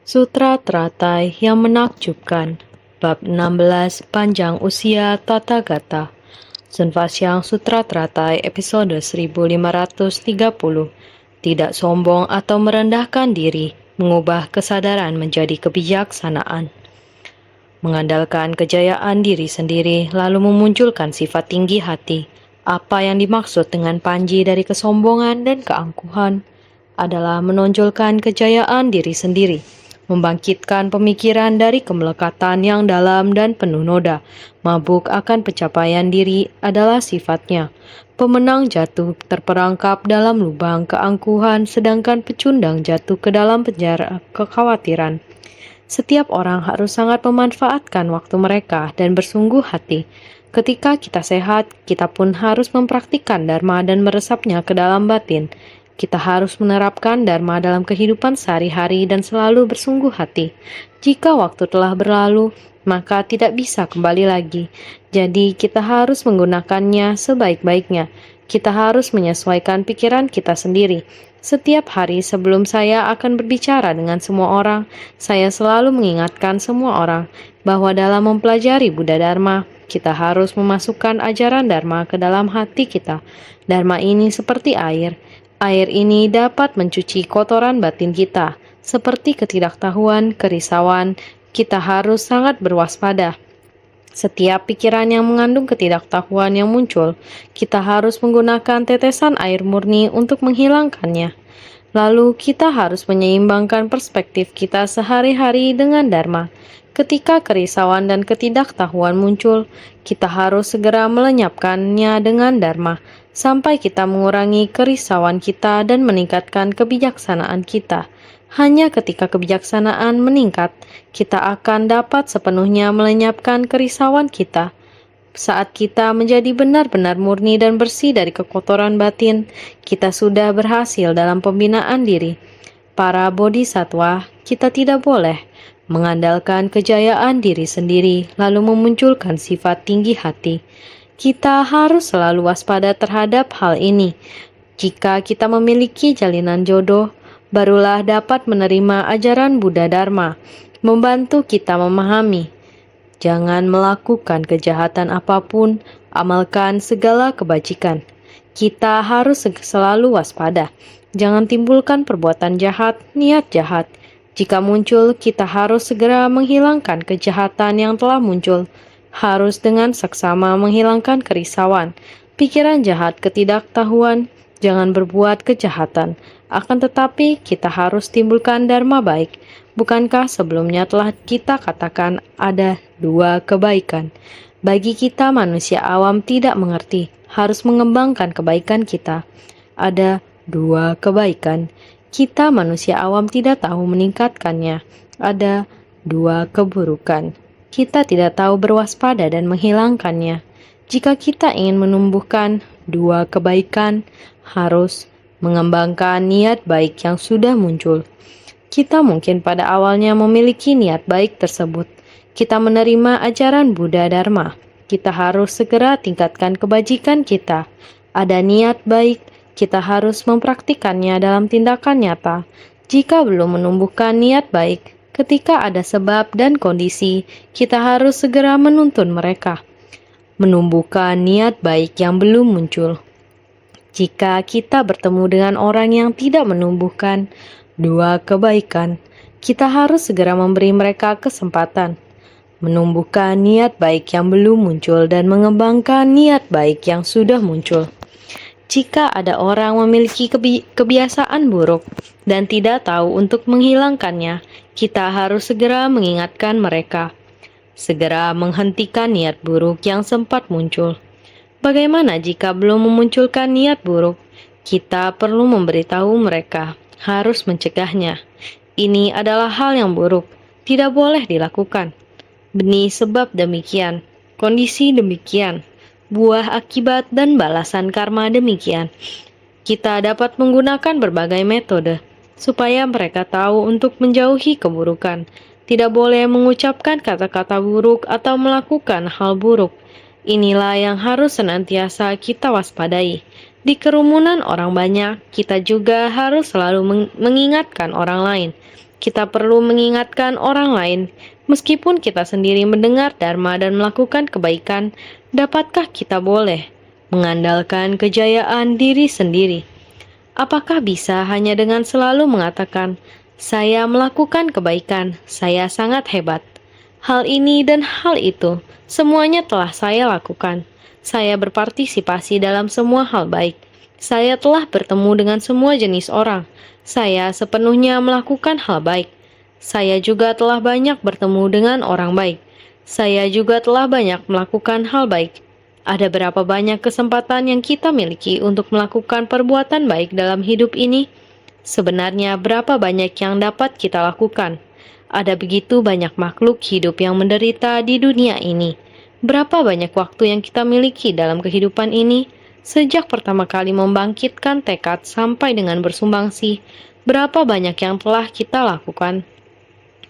Sutra Teratai yang menakjubkan. Bab 16 Panjang Usia Tathagata. Sunvasyang Sutra Teratai episode 1530. Tidak sombong atau merendahkan diri, mengubah kesadaran menjadi kebijaksanaan. Mengandalkan kejayaan diri sendiri lalu memunculkan sifat tinggi hati. Apa yang dimaksud dengan panji dari kesombongan dan keangkuhan adalah menonjolkan kejayaan diri sendiri, membangkitkan pemikiran dari kemelekatan yang dalam dan penuh noda. Mabuk akan pencapaian diri adalah sifatnya. Pemenang jatuh terperangkap dalam lubang keangkuhan, sedangkan pecundang jatuh ke dalam penjara kekhawatiran. Setiap orang harus sangat memanfaatkan waktu mereka dan bersungguh hati. Ketika kita sehat, kita pun harus mempraktikkan Dharma dan meresapnya ke dalam batin. Kita harus menerapkan Dharma dalam kehidupan sehari-hari dan selalu bersungguh hati. Jika waktu telah berlalu, maka tidak bisa kembali lagi. Jadi kita harus menggunakannya sebaik-baiknya. Kita harus menyesuaikan pikiran kita sendiri. Setiap hari sebelum saya akan berbicara dengan semua orang, saya selalu mengingatkan semua orang bahwa dalam mempelajari Buddha Dharma, kita harus memasukkan ajaran Dharma ke dalam hati kita. Dharma ini seperti air. Air ini dapat mencuci kotoran batin kita. Seperti ketidaktahuan, kerisauan, kita harus sangat berwaspada. Setiap pikiran yang mengandung ketidaktahuan yang muncul, kita harus menggunakan tetesan air murni untuk menghilangkannya. Lalu kita harus menyeimbangkan perspektif kita sehari-hari dengan Dharma. Ketika kerisauan dan ketidaktahuan muncul, kita harus segera melenyapkannya dengan Dharma, sampai kita mengurangi kerisauan kita dan meningkatkan kebijaksanaan kita. Hanya ketika kebijaksanaan meningkat, kita akan dapat sepenuhnya melenyapkan kerisauan kita. Saat kita menjadi benar-benar murni dan bersih dari kekotoran batin, kita sudah berhasil dalam pembinaan diri. Para bodhisattva, kita tidak boleh mengandalkan kejayaan diri sendiri lalu memunculkan sifat tinggi hati. Kita harus selalu waspada terhadap hal ini. Jika kita memiliki jalinan jodoh, barulah dapat menerima ajaran Buddha Dharma, membantu kita memahami. Jangan melakukan kejahatan apapun, amalkan segala kebajikan. Kita harus selalu waspada. Jangan timbulkan perbuatan jahat, niat jahat. Jika muncul, kita harus segera menghilangkan kejahatan yang telah muncul. Harus dengan saksama menghilangkan kerisauan, pikiran jahat, ketidaktahuan. Jangan berbuat kejahatan. Akan tetapi, kita harus timbulkan Dharma baik. Bukankah sebelumnya telah kita katakan ada dua kebaikan? Bagi kita manusia awam tidak mengerti, harus mengembangkan kebaikan kita. Ada dua kebaikan. Kita manusia awam tidak tahu meningkatkannya. Ada dua keburukan. Kita tidak tahu berwaspada dan menghilangkannya. Jika kita ingin menumbuhkan dua kebaikan, harus mengembangkan niat baik yang sudah muncul. Kita mungkin pada awalnya memiliki niat baik tersebut. Kita menerima ajaran Buddha Dharma. Kita harus segera tingkatkan kebajikan kita. Ada niat baik, kita harus mempraktikannya dalam tindakan nyata. Jika belum menumbuhkan niat baik, ketika ada sebab dan kondisi, kita harus segera menuntun mereka. Menumbuhkan niat baik yang belum muncul. Jika kita bertemu dengan orang yang tidak menumbuhkan dua kebaikan, kita harus segera memberi mereka kesempatan menumbuhkan niat baik yang belum muncul dan mengembangkan niat baik yang sudah muncul. Jika ada orang memiliki kebiasaan buruk dan tidak tahu untuk menghilangkannya, kita harus segera mengingatkan mereka. Segera menghentikan niat buruk yang sempat muncul. Bagaimana jika belum memunculkan niat buruk? Kita perlu memberitahu mereka, harus mencegahnya. Ini adalah hal yang buruk, tidak boleh dilakukan. Benih sebab demikian, kondisi demikian, buah akibat dan balasan karma demikian. Kita dapat menggunakan berbagai metode supaya mereka tahu untuk menjauhi keburukan. Tidak boleh mengucapkan kata-kata buruk atau melakukan hal buruk. Inilah yang harus senantiasa kita waspadai. Di kerumunan orang banyak, kita juga harus selalu mengingatkan orang lain. Kita perlu mengingatkan orang lain, meskipun kita sendiri mendengar dharma dan melakukan kebaikan, dapatkah kita boleh mengandalkan kejayaan diri sendiri? Apakah bisa hanya dengan selalu mengatakan, "Saya melakukan kebaikan, saya sangat hebat. Hal ini dan hal itu, semuanya telah saya lakukan. Saya berpartisipasi dalam semua hal baik. Saya telah bertemu dengan semua jenis orang. Saya sepenuhnya melakukan hal baik. Saya juga telah banyak bertemu dengan orang baik. Saya juga telah banyak melakukan hal baik." Ada berapa banyak kesempatan yang kita miliki untuk melakukan perbuatan baik dalam hidup ini? Sebenarnya berapa banyak yang dapat kita lakukan? Ada begitu banyak makhluk hidup yang menderita di dunia ini. Berapa banyak waktu yang kita miliki dalam kehidupan ini? Sejak pertama kali membangkitkan tekad sampai dengan bersumbangsi, berapa banyak yang telah kita lakukan?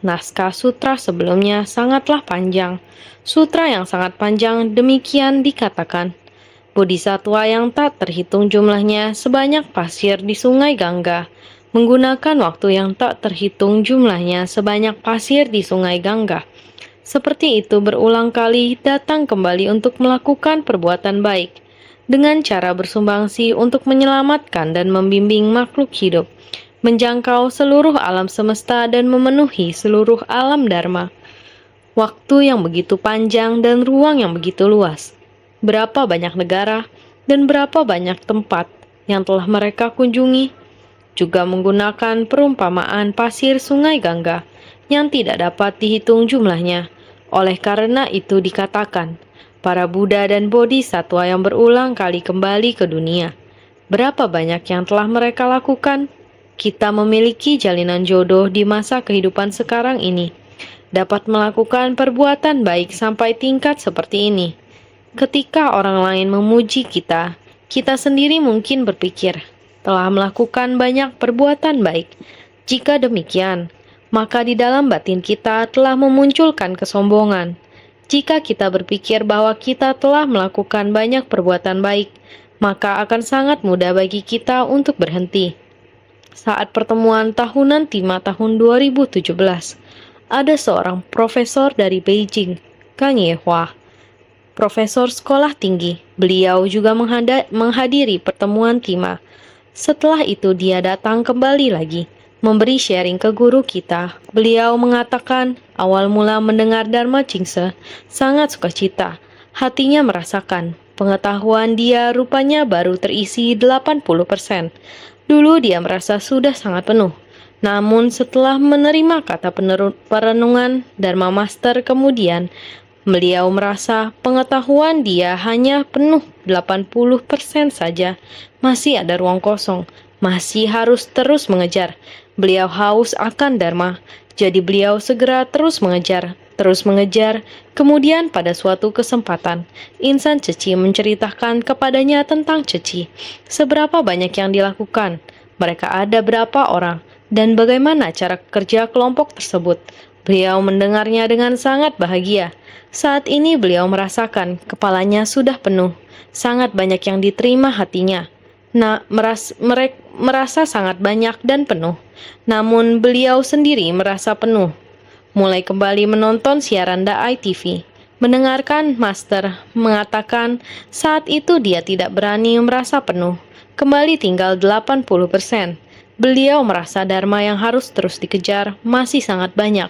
Naskah sutra sebelumnya sangatlah panjang. Sutra yang sangat panjang demikian dikatakan. Bodhisattva yang tak terhitung jumlahnya sebanyak pasir di sungai Gangga, menggunakan waktu yang tak terhitung jumlahnya sebanyak pasir di sungai Gangga. Seperti itu berulang kali datang kembali untuk melakukan perbuatan baik, dengan cara bersumbangsi untuk menyelamatkan dan membimbing makhluk hidup, menjangkau seluruh alam semesta dan memenuhi seluruh alam dharma. Waktu yang begitu panjang dan ruang yang begitu luas. Berapa banyak negara dan berapa banyak tempat yang telah mereka kunjungi, juga menggunakan perumpamaan pasir sungai Gangga yang tidak dapat dihitung jumlahnya. Oleh karena itu dikatakan, para Buddha dan Bodhisattva yang berulang kali kembali ke dunia. Berapa banyak yang telah mereka lakukan? Kita memiliki jalinan jodoh di masa kehidupan sekarang ini, dapat melakukan perbuatan baik sampai tingkat seperti ini. Ketika orang lain memuji kita, kita sendiri mungkin berpikir telah melakukan banyak perbuatan baik. Jika demikian, maka di dalam batin kita telah memunculkan kesombongan. Jika kita berpikir bahwa kita telah melakukan banyak perbuatan baik, maka akan sangat mudah bagi kita untuk berhenti. Saat pertemuan tahunan Tima tahun 2017, ada seorang profesor dari Beijing, Kang Yehua, profesor sekolah tinggi. Beliau juga menghadiri pertemuan Tima. Setelah itu dia datang kembali lagi, memberi sharing ke guru kita. Beliau mengatakan, awal mula mendengar Dharma Jingse, sangat sukacita. Hatinya merasakan, pengetahuan dia rupanya baru terisi 80%. Dulu dia merasa sudah sangat penuh. Namun setelah menerima kata perenungan Dharma Master kemudian, beliau merasa pengetahuan dia hanya penuh 80% saja. Masih ada ruang kosong, masih harus terus mengejar. Beliau haus akan Dharma, jadi beliau segera terus mengejar. Kemudian pada suatu kesempatan, insan Ceci menceritakan kepadanya tentang Ceci. Seberapa banyak yang dilakukan, mereka ada berapa orang, dan bagaimana cara kerja kelompok tersebut. Beliau mendengarnya dengan sangat bahagia. Saat ini beliau merasakan kepalanya sudah penuh, sangat banyak yang diterima hatinya. Merasa sangat banyak dan penuh. Namun beliau sendiri merasa penuh. Mulai kembali menonton siaran Dai TV, mendengarkan Master mengatakan saat itu dia tidak berani merasa penuh, kembali tinggal 80%. Beliau merasa Dharma yang harus terus dikejar masih sangat banyak.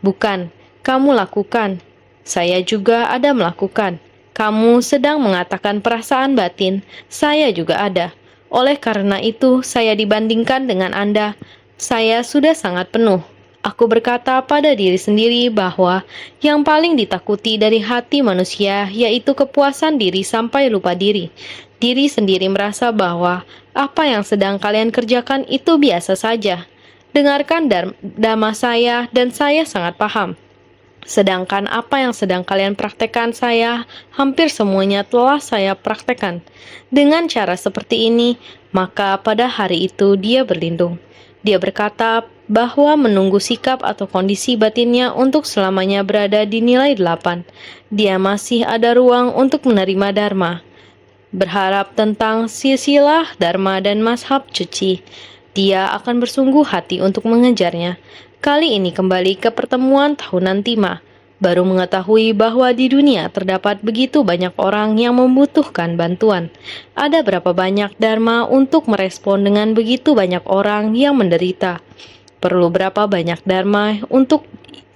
Bukan, kamu lakukan. Saya juga ada melakukan. Kamu sedang mengatakan perasaan batin, saya juga ada. Oleh karena itu, saya dibandingkan dengan Anda. Saya sudah sangat penuh. Aku berkata pada diri sendiri bahwa yang paling ditakuti dari hati manusia yaitu kepuasan diri sampai lupa diri. Diri sendiri merasa bahwa apa yang sedang kalian kerjakan itu biasa saja. Dengarkan dhamma saya dan saya sangat paham. Sedangkan apa yang sedang kalian praktekkan saya, hampir semuanya telah saya praktekkan. Dengan cara seperti ini, maka pada hari itu dia berlindung. Dia berkata bahwa menunggu sikap atau kondisi batinnya untuk selamanya berada di nilai 8. Dia masih ada ruang untuk menerima Dharma. berharap tentang silsilah, dharma, dan mazhab cuci. Dia akan bersungguh hati untuk mengejarnya. Kali ini kembali ke pertemuan tahunan Tima. Baru mengetahui bahwa di dunia terdapat begitu banyak orang yang membutuhkan bantuan. Ada berapa banyak dharma untuk merespon dengan begitu banyak orang yang menderita. Perlu berapa banyak dharma untuk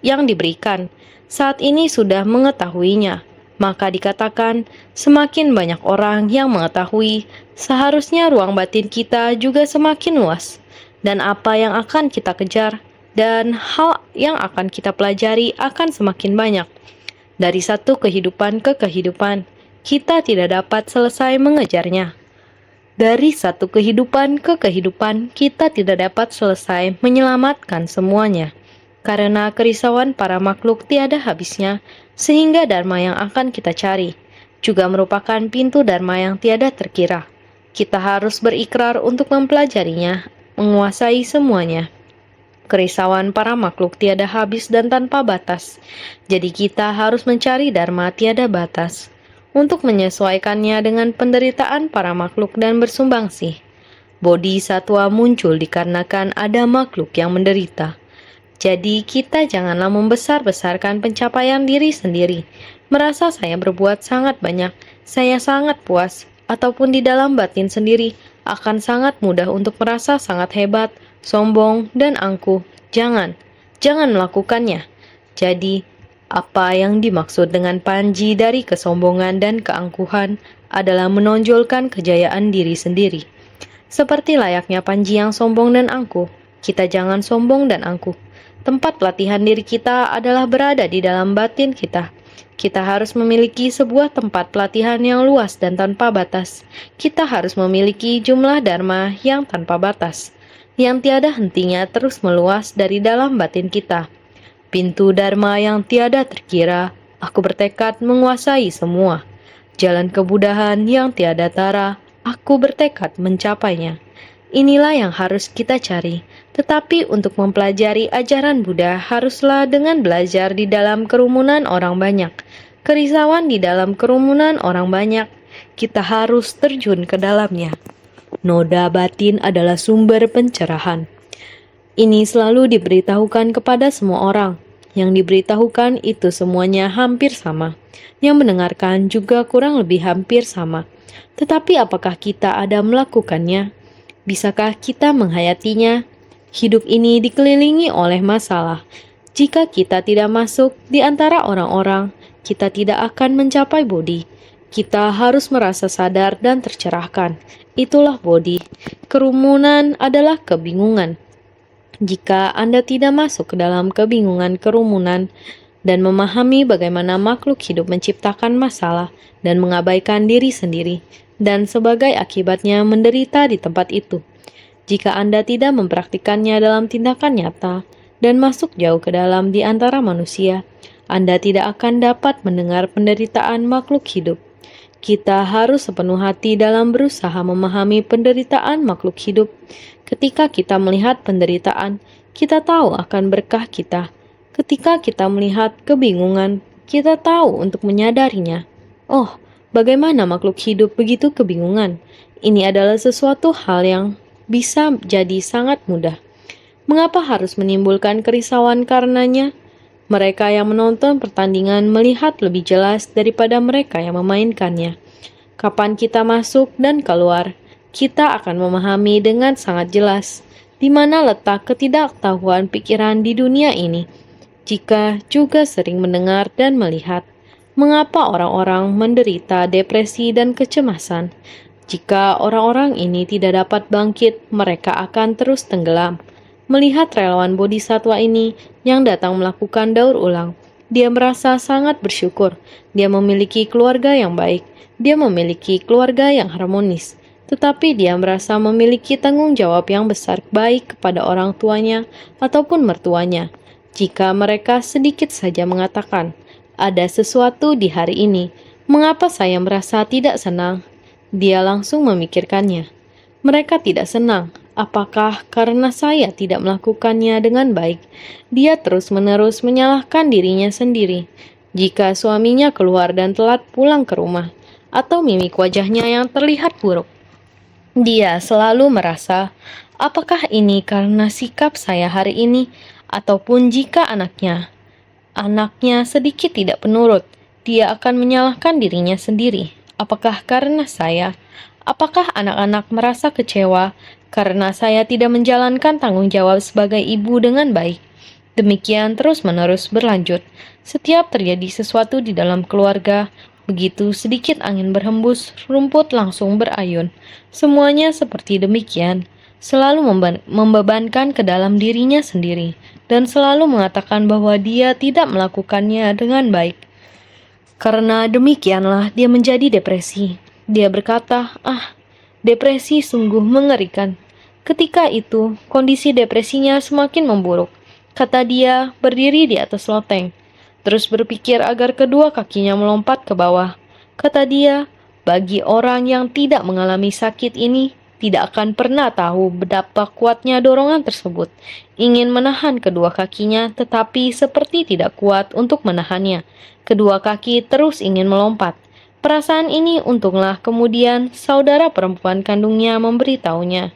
yang diberikan. Saat ini sudah mengetahuinya. Maka dikatakan, semakin banyak orang yang mengetahui, seharusnya ruang batin kita juga semakin luas. Dan apa yang akan kita kejar, dan hal yang akan kita pelajari akan semakin banyak. Dari satu kehidupan ke kehidupan, kita tidak dapat selesai mengejarnya. Dari satu kehidupan ke kehidupan, kita tidak dapat selesai menyelamatkan semuanya. Karena kerisauan para makhluk tiada habisnya, sehingga dharma yang akan kita cari juga merupakan pintu dharma yang tiada terkira. Kita harus berikrar untuk mempelajarinya, menguasai semuanya. Kerisauan para makhluk tiada habis dan tanpa batas. Jadi kita harus mencari dharma tiada batas untuk menyesuaikannya dengan penderitaan para makhluk dan bersumbangsi. Bodhisatwa muncul dikarenakan ada makhluk yang menderita. Jadi kita janganlah membesar-besarkan pencapaian diri sendiri, merasa saya berbuat sangat banyak, saya sangat puas, ataupun di dalam batin sendiri akan sangat mudah untuk merasa sangat hebat, sombong, dan angkuh. Jangan melakukannya. Jadi, apa yang dimaksud dengan panji dari kesombongan dan keangkuhan adalah menonjolkan kejayaan diri sendiri. Seperti layaknya panji yang sombong dan angkuh, kita jangan sombong dan angkuh. Tempat pelatihan diri kita adalah berada di dalam batin kita. Kita harus memiliki sebuah tempat pelatihan yang luas dan tanpa batas. Kita harus memiliki jumlah dharma yang tanpa batas, yang tiada hentinya terus meluas dari dalam batin kita. Pintu dharma yang tiada terkira, aku bertekad menguasai semua. Jalan kemudahan yang tiada tara, aku bertekad mencapainya. Inilah yang harus kita cari. Tetapi untuk mempelajari ajaran Buddha haruslah dengan belajar di dalam kerumunan orang banyak. Kerisauan di dalam kerumunan orang banyak, kita harus terjun ke dalamnya. Noda batin adalah sumber pencerahan. Ini selalu diberitahukan kepada semua orang. Yang diberitahukan itu semuanya hampir sama. Yang mendengarkan juga kurang lebih hampir sama. Tetapi apakah kita ada melakukannya? Bisakah kita menghayatinya? Hidup ini dikelilingi oleh masalah. Jika kita tidak masuk di antara orang-orang, kita tidak akan mencapai bodhi. Kita harus merasa sadar dan tercerahkan. Itulah bodhi. Kerumunan adalah kebingungan. Jika Anda tidak masuk ke dalam kebingungan kerumunan dan memahami bagaimana makhluk hidup menciptakan masalah dan mengabaikan diri sendiri, dan sebagai akibatnya menderita di tempat itu. Jika Anda tidak mempraktikannya dalam tindakan nyata dan masuk jauh ke dalam di antara manusia, Anda tidak akan dapat mendengar penderitaan makhluk hidup. Kita harus sepenuh hati dalam berusaha memahami penderitaan makhluk hidup. Ketika kita melihat penderitaan, kita tahu akan berkah kita. Ketika kita melihat kebingungan, kita tahu untuk menyadarinya. Oh, bagaimana makhluk hidup begitu kebingungan? Ini adalah sesuatu hal yang bisa jadi sangat mudah. Mengapa harus menimbulkan kerisauan karenanya? Mereka yang menonton pertandingan melihat lebih jelas daripada mereka yang memainkannya. Kapan kita masuk dan keluar, kita akan memahami dengan sangat jelas di mana letak ketidaktahuan pikiran di dunia ini. Jika juga sering mendengar dan melihat, mengapa orang-orang menderita depresi dan kecemasan? Jika orang-orang ini tidak dapat bangkit, mereka akan terus tenggelam. Melihat relawan bodhisatwa ini yang datang melakukan daur ulang, dia merasa sangat bersyukur. Dia memiliki keluarga yang baik, dia memiliki keluarga yang harmonis, tetapi dia merasa memiliki tanggung jawab yang besar baik kepada orang tuanya ataupun mertuanya. Jika mereka sedikit saja mengatakan, ada sesuatu di hari ini, mengapa saya merasa tidak senang? Dia langsung memikirkannya. Mereka tidak senang. Apakah karena saya tidak melakukannya dengan baik? Dia terus-menerus menyalahkan dirinya sendiri. Jika suaminya keluar dan telat pulang ke rumah, atau mimik wajahnya yang terlihat buruk. Dia selalu merasa, apakah ini karena sikap saya hari ini, ataupun jika anaknya sedikit tidak penurut, dia akan menyalahkan dirinya sendiri. Apakah karena saya? Apakah anak-anak merasa kecewa karena saya tidak menjalankan tanggung jawab sebagai ibu dengan baik? Demikian terus-menerus berlanjut. Setiap terjadi sesuatu di dalam keluarga, begitu sedikit angin berhembus, rumput langsung berayun. Semuanya seperti demikian, selalu membebankan ke dalam dirinya sendiri, dan selalu mengatakan bahwa dia tidak melakukannya dengan baik. Karena demikianlah dia menjadi depresi. Dia berkata, depresi sungguh mengerikan. Ketika itu, kondisi depresinya semakin memburuk. Kata dia, berdiri di atas loteng. Terus berpikir agar kedua kakinya melompat ke bawah. Kata dia, bagi orang yang tidak mengalami sakit ini, tidak akan pernah tahu betapa kuatnya dorongan tersebut. Ingin menahan kedua kakinya, tetapi seperti tidak kuat untuk menahannya. Kedua kaki terus ingin melompat. Perasaan ini untunglah kemudian saudara perempuan kandungnya memberitahunya.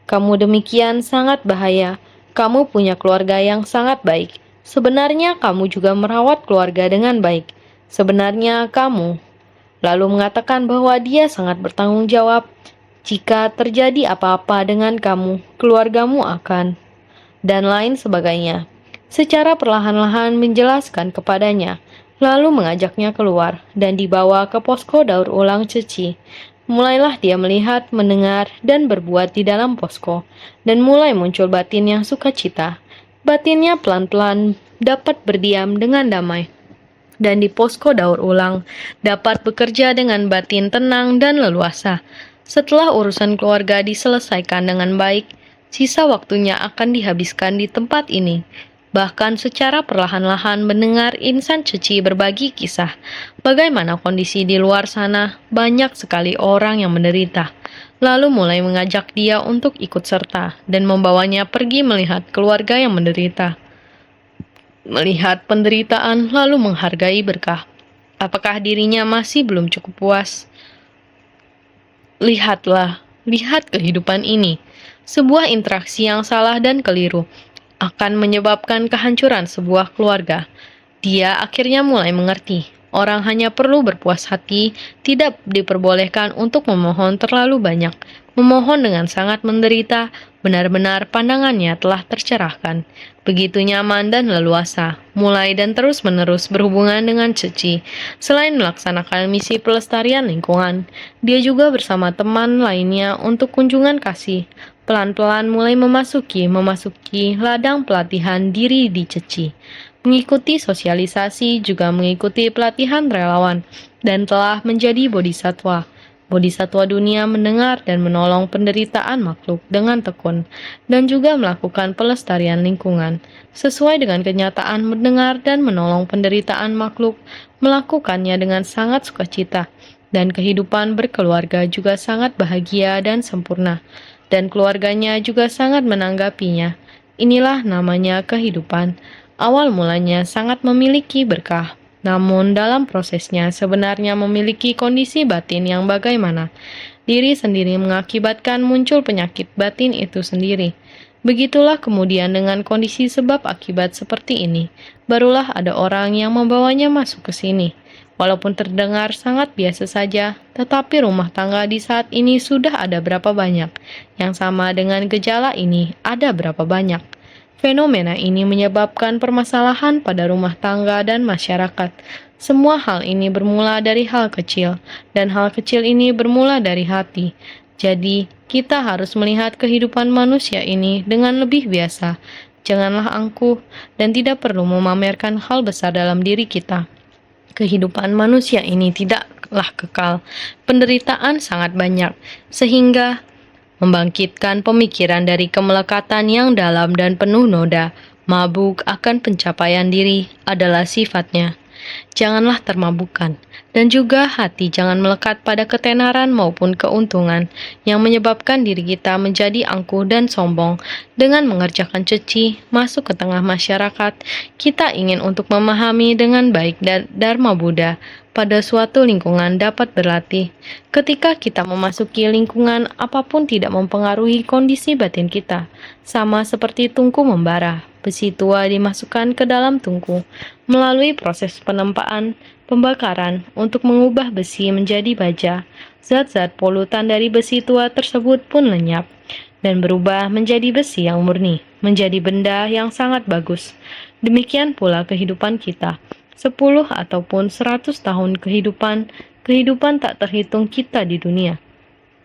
Kamu demikian sangat bahaya. Kamu punya keluarga yang sangat baik. Sebenarnya kamu juga merawat keluarga dengan baik. Sebenarnya kamu. Lalu mengatakan bahwa dia sangat bertanggung jawab. Jika terjadi apa-apa dengan kamu, keluargamu akan. Dan lain sebagainya. Secara perlahan-lahan menjelaskan kepadanya. Lalu mengajaknya keluar dan dibawa ke posko daur ulang Ceci. Mulailah dia melihat, mendengar, dan berbuat di dalam posko, dan mulai muncul batin yang sukacita. Batinnya pelan-pelan dapat berdiam dengan damai, dan di posko daur ulang dapat bekerja dengan batin tenang dan leluasa. Setelah urusan keluarga diselesaikan dengan baik, sisa waktunya akan dihabiskan di tempat ini. Bahkan secara perlahan-lahan mendengar insan Ceci berbagi kisah. Bagaimana kondisi di luar sana, banyak sekali orang yang menderita. Lalu mulai mengajak dia untuk ikut serta dan membawanya pergi melihat keluarga yang menderita. Melihat penderitaan lalu menghargai berkah. Apakah dirinya masih belum cukup puas? Lihat kehidupan ini. Sebuah interaksi yang salah dan keliru akan menyebabkan kehancuran sebuah keluarga. Dia akhirnya mulai mengerti. Orang hanya perlu berpuas hati, tidak diperbolehkan untuk memohon terlalu banyak. Memohon dengan sangat menderita, benar-benar pandangannya telah tercerahkan. Begitu nyaman dan leluasa, mulai dan terus-menerus berhubungan dengan Ceci. Selain melaksanakan misi pelestarian lingkungan, dia juga bersama teman lainnya untuk kunjungan kasih. Pelan-pelan mulai memasuki ladang pelatihan diri di Ceci. Mengikuti sosialisasi, juga mengikuti pelatihan relawan, dan telah menjadi bodhisatwa. Bodhisatwa dunia mendengar dan menolong penderitaan makhluk dengan tekun, dan juga melakukan pelestarian lingkungan. Sesuai dengan kenyataan mendengar dan menolong penderitaan makhluk, melakukannya dengan sangat sukacita, dan kehidupan berkeluarga juga sangat bahagia dan sempurna, dan keluarganya juga sangat menanggapinya. Inilah namanya kehidupan. Awal mulanya sangat memiliki berkah, namun dalam prosesnya sebenarnya memiliki kondisi batin yang bagaimana. Diri sendiri mengakibatkan muncul penyakit batin itu sendiri. Begitulah kemudian dengan kondisi sebab akibat seperti ini, barulah ada orang yang membawanya masuk ke sini. Walaupun terdengar sangat biasa saja, tetapi rumah tangga di saat ini sudah ada berapa banyak. Yang sama dengan gejala ini ada berapa banyak. Fenomena ini menyebabkan permasalahan pada rumah tangga dan masyarakat. Semua hal ini bermula dari hal kecil, dan hal kecil ini bermula dari hati. Jadi, kita harus melihat kehidupan manusia ini dengan lebih biasa. Janganlah angkuh, dan tidak perlu memamerkan hal besar dalam diri kita. Kehidupan manusia ini tidaklah kekal. Penderitaan sangat banyak, sehingga membangkitkan pemikiran dari kemelekatan yang dalam dan penuh noda, mabuk akan pencapaian diri adalah sifatnya. Janganlah termabukkan, dan juga hati jangan melekat pada ketenaran maupun keuntungan yang menyebabkan diri kita menjadi angkuh dan sombong. Dengan mengerjakan Ceci, masuk ke tengah masyarakat, kita ingin untuk memahami dengan baik dan Dharma Buddha. pada suatu lingkungan dapat berlatih. Ketika kita memasuki lingkungan apapun tidak mempengaruhi kondisi batin kita. Sama seperti tungku membara, besi tua dimasukkan ke dalam tungku melalui proses penempaan, pembakaran untuk mengubah besi menjadi baja. Zat-zat polutan dari besi tua tersebut pun lenyap dan berubah menjadi besi yang murni, menjadi benda yang sangat bagus. Demikian pula kehidupan kita. 10 ataupun 100 tahun kehidupan tak terhitung kita di dunia.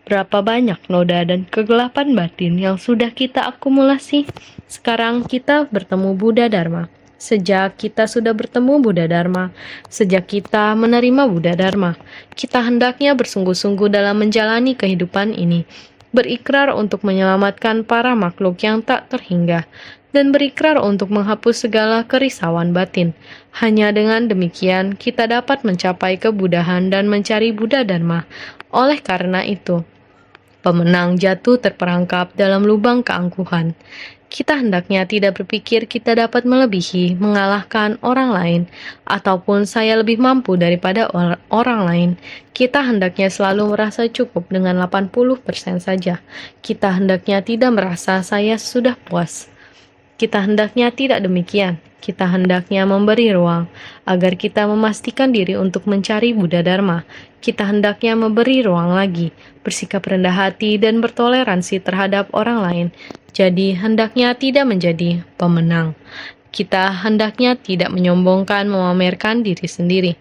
Berapa banyak noda dan kegelapan batin yang sudah kita akumulasi. Sekarang kita bertemu Buddha Dharma. Sejak kita sudah bertemu Buddha Dharma, sejak kita menerima Buddha Dharma, kita hendaknya bersungguh-sungguh dalam menjalani kehidupan ini, berikrar untuk menyelamatkan para makhluk yang tak terhingga, dan berikrar untuk menghapus segala kerisauan batin. Hanya dengan demikian, kita dapat mencapai kebudahan dan mencari Buddha Dharma. Oleh karena itu, pemenang jatuh terperangkap dalam lubang keangkuhan. Kita hendaknya tidak berpikir kita dapat melebihi, mengalahkan orang lain, ataupun saya lebih mampu daripada orang lain. Kita hendaknya selalu merasa cukup dengan 80% saja. Kita hendaknya tidak merasa saya sudah puas. Kita hendaknya tidak demikian. Kita hendaknya memberi ruang agar kita memastikan diri untuk mencari Buddha Dharma. Kita hendaknya memberi ruang lagi, bersikap rendah hati dan bertoleransi terhadap orang lain. Jadi hendaknya tidak menjadi pemenang. Kita hendaknya tidak menyombongkan, memamerkan diri sendiri,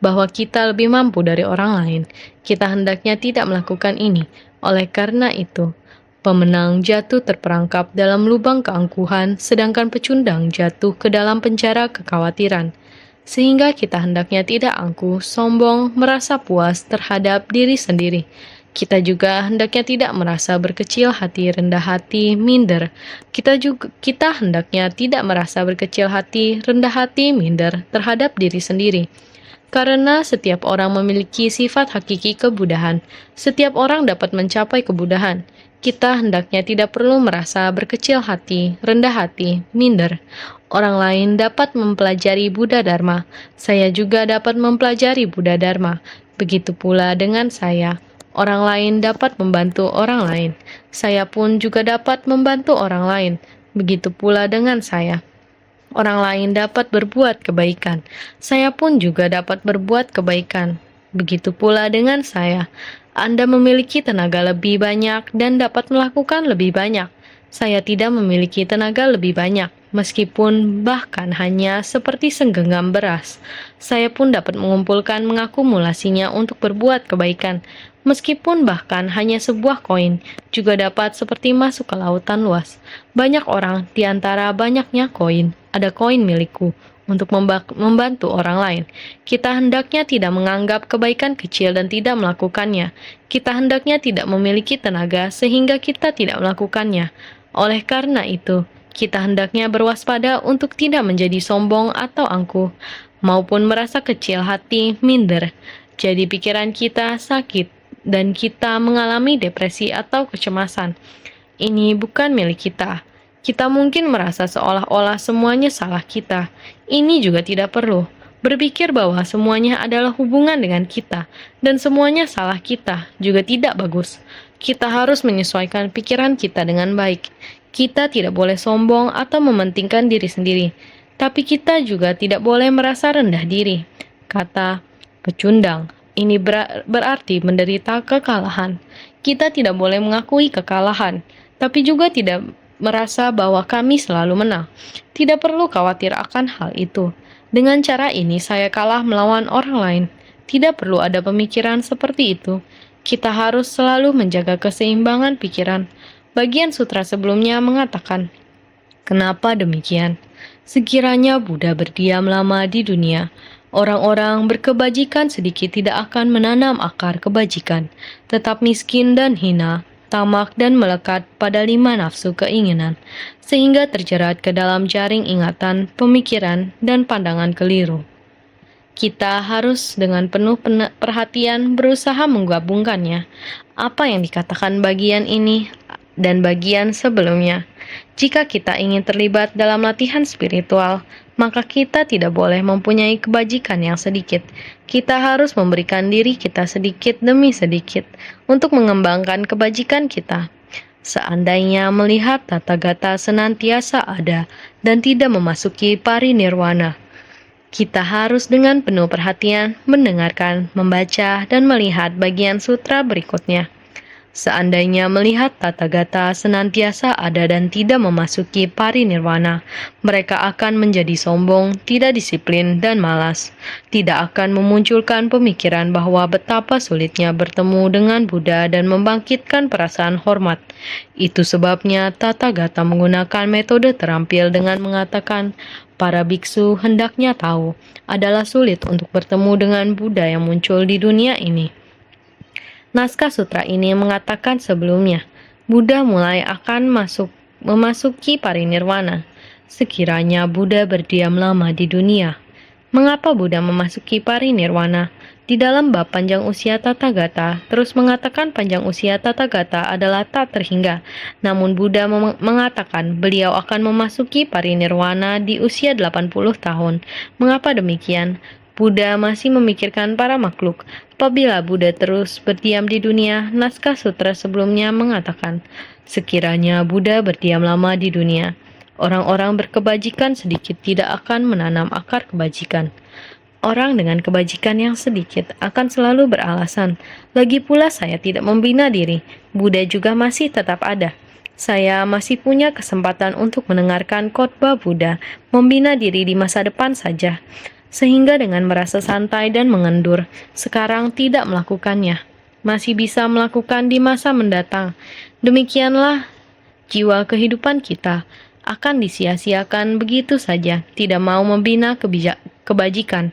bahwa kita lebih mampu dari orang lain. Kita hendaknya tidak melakukan ini. Oleh karena itu, pemenang jatuh terperangkap dalam lubang keangkuhan, sedangkan pecundang jatuh ke dalam penjara kekhawatiran. Sehingga kita hendaknya tidak angkuh, sombong, merasa puas terhadap diri sendiri. Kita juga hendaknya tidak merasa berkecil hati, rendah hati, minder. Kita hendaknya tidak merasa berkecil hati, rendah hati, minder terhadap diri sendiri. Karena setiap orang memiliki sifat hakiki kebudahan, setiap orang dapat mencapai kebudahan. Kita hendaknya tidak perlu merasa berkecil hati, rendah hati, minder. Orang lain dapat mempelajari Buddha Dharma. Saya juga dapat mempelajari Buddha Dharma. Begitu pula dengan saya. Orang lain dapat membantu orang lain. Saya pun juga dapat membantu orang lain. Begitu pula dengan saya. Orang lain dapat berbuat kebaikan. Saya pun juga dapat berbuat kebaikan. Begitu pula dengan saya. Anda memiliki tenaga lebih banyak dan dapat melakukan lebih banyak. Saya tidak memiliki tenaga lebih banyak, meskipun bahkan hanya seperti segenggam beras. Saya pun dapat mengakumulasinya untuk berbuat kebaikan, meskipun bahkan hanya sebuah koin, juga dapat seperti masuk ke lautan luas. Banyak orang di antara banyaknya koin, ada koin milikku, untuk membantu orang lain. Kita hendaknya tidak menganggap kebaikan kecil dan tidak melakukannya. Kita hendaknya tidak memiliki tenaga sehingga kita tidak melakukannya. Oleh karena itu, kita hendaknya berwaspada untuk tidak menjadi sombong atau angkuh, maupun merasa kecil hati, minder. Jadi pikiran kita sakit dan kita mengalami depresi atau kecemasan. Ini bukan milik kita. Kita mungkin merasa seolah-olah semuanya salah kita. Ini juga tidak perlu. Berpikir bahwa semuanya adalah hubungan dengan kita, dan semuanya salah kita juga tidak bagus. Kita harus menyesuaikan pikiran kita dengan baik. Kita tidak boleh sombong atau mementingkan diri sendiri, tapi kita juga tidak boleh merasa rendah diri. Kata pecundang, ini berarti menderita kekalahan. Kita tidak boleh mengakui kekalahan, tapi juga tidak merasa bahwa kami selalu menang. Tidak perlu khawatir akan hal itu. Dengan cara ini saya kalah melawan orang lain. Tidak perlu ada pemikiran seperti itu. Kita harus selalu menjaga keseimbangan pikiran. Bagian sutra sebelumnya mengatakan, kenapa demikian? Sekiranya Buddha berdiam lama di dunia, orang-orang berkebajikan sedikit tidak akan menanam akar kebajikan, tetap miskin dan hina, tamak dan melekat pada 5 nafsu keinginan, sehingga terjerat ke dalam jaring ingatan, pemikiran, dan pandangan keliru. Kita harus dengan penuh perhatian berusaha menggabungkannya. Apa yang dikatakan bagian ini dan bagian sebelumnya. Jika kita ingin terlibat dalam latihan spiritual, maka kita tidak boleh mempunyai kebajikan yang sedikit. Kita harus memberikan diri kita sedikit demi sedikit untuk mengembangkan kebajikan kita. Seandainya melihat Tathagata senantiasa ada dan tidak memasuki parinirwana, kita harus dengan penuh perhatian mendengarkan, membaca, dan melihat bagian sutra berikutnya. Seandainya melihat Tathagata senantiasa ada dan tidak memasuki parinirwana, mereka akan menjadi sombong, tidak disiplin, dan malas. Tidak akan memunculkan pemikiran bahwa betapa sulitnya bertemu dengan Buddha dan membangkitkan perasaan hormat. Itu sebabnya Tathagata menggunakan metode terampil dengan mengatakan, para biksu hendaknya tahu, adalah sulit untuk bertemu dengan Buddha yang muncul di dunia ini. Naskah sutra ini mengatakan sebelumnya, Buddha mulai akan memasuki parinirwana. Sekiranya Buddha berdiam lama di dunia. Mengapa Buddha memasuki parinirwana? Di dalam bab panjang usia Tathagata, terus mengatakan panjang usia Tathagata adalah tak terhingga. Namun Buddha mengatakan beliau akan memasuki parinirwana di usia 80 tahun. Mengapa demikian? Buddha masih memikirkan para makhluk. Apabila Buddha terus berdiam di dunia, naskah sutra sebelumnya mengatakan, sekiranya Buddha berdiam lama di dunia, orang-orang berkebajikan sedikit tidak akan menanam akar kebajikan. Orang dengan kebajikan yang sedikit akan selalu beralasan, lagi pula saya tidak membina diri, Buddha juga masih tetap ada. Saya masih punya kesempatan untuk mendengarkan khotbah Buddha, membina diri di masa depan saja. Sehingga dengan merasa santai dan mengendur, sekarang tidak melakukannya. Masih bisa melakukan di masa mendatang. Demikianlah jiwa kehidupan kita akan disia-siakan begitu saja, tidak mau membina kebajikan,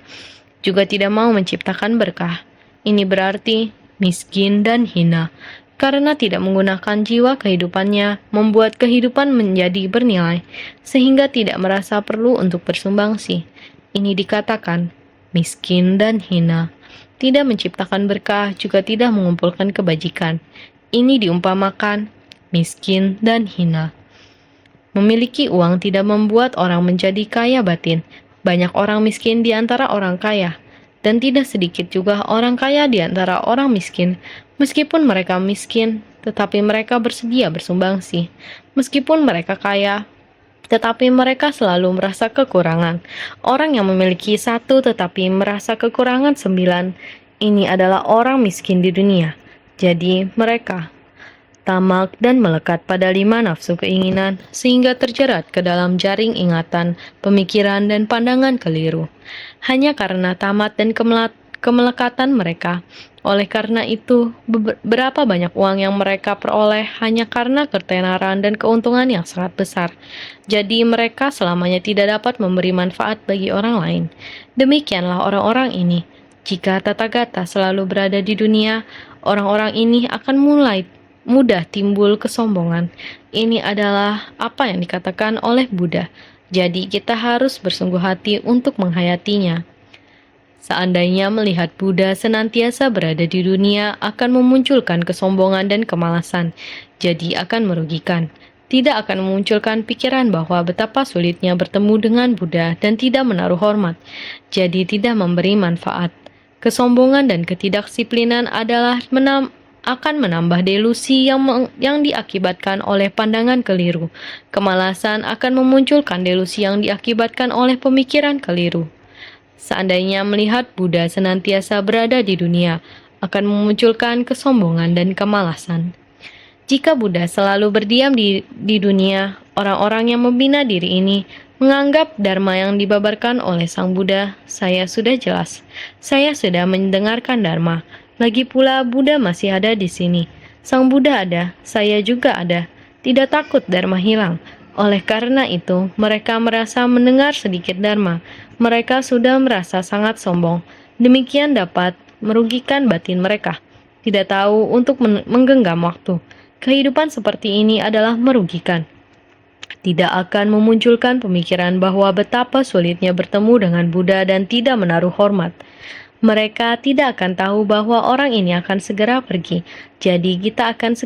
juga tidak mau menciptakan berkah. Ini berarti miskin dan hina. Karena tidak menggunakan jiwa kehidupannya, membuat kehidupan menjadi bernilai, sehingga tidak merasa perlu untuk bersumbangsi. Ini dikatakan miskin dan hina, tidak menciptakan berkah, juga tidak mengumpulkan kebajikan. Ini diumpamakan miskin dan hina. Memiliki uang tidak membuat orang menjadi kaya batin. Banyak orang miskin di antara orang kaya, dan tidak sedikit juga orang kaya di antara orang miskin. Meskipun mereka miskin, tetapi mereka bersedia bersumbangsi. Meskipun mereka kaya, tetapi mereka selalu merasa kekurangan. Orang yang memiliki 1 tetapi merasa kekurangan 9, ini adalah orang miskin di dunia. Jadi mereka tamak dan melekat pada 5 nafsu keinginan, sehingga terjerat ke dalam jaring ingatan, pemikiran, dan pandangan keliru. Hanya karena tamat dan kemelekatan mereka. Oleh karena itu, berapa banyak uang yang mereka peroleh hanya karena ketenaran dan keuntungan yang sangat besar. Jadi mereka selamanya tidak dapat memberi manfaat bagi orang lain. Demikianlah orang-orang ini. Jika Tathagata selalu berada di dunia, orang-orang ini akan mulai mudah timbul kesombongan. Ini adalah apa yang dikatakan oleh Buddha. Jadi kita harus bersungguh hati untuk menghayatinya. Seandainya melihat Buddha senantiasa berada di dunia akan memunculkan kesombongan dan kemalasan, jadi akan merugikan. Tidak akan memunculkan pikiran bahwa betapa sulitnya bertemu dengan Buddha dan tidak menaruh hormat, jadi tidak memberi manfaat. Kesombongan dan ketidakdisiplinan adalah akan menambah delusi yang diakibatkan oleh pandangan keliru. Kemalasan akan memunculkan delusi yang diakibatkan oleh pemikiran keliru. Seandainya melihat Buddha senantiasa berada di dunia, akan memunculkan kesombongan dan kemalasan. Jika Buddha selalu berdiam di dunia, orang-orang yang membina diri ini menganggap dharma yang dibabarkan oleh Sang Buddha, saya sudah jelas. Saya sudah mendengarkan dharma. Lagi pula Buddha masih ada di sini. Sang Buddha ada, saya juga ada. Tidak takut dharma hilang. Oleh karena itu, mereka merasa mendengar sedikit dharma. Mereka sudah merasa sangat sombong. Demikian dapat merugikan batin mereka. Tidak tahu untuk menggenggam waktu. Kehidupan seperti ini adalah merugikan. Tidak akan memunculkan pemikiran bahwa betapa sulitnya bertemu dengan Buddha dan tidak menaruh hormat. Mereka tidak akan tahu bahwa orang ini akan segera pergi. Jadi kita akan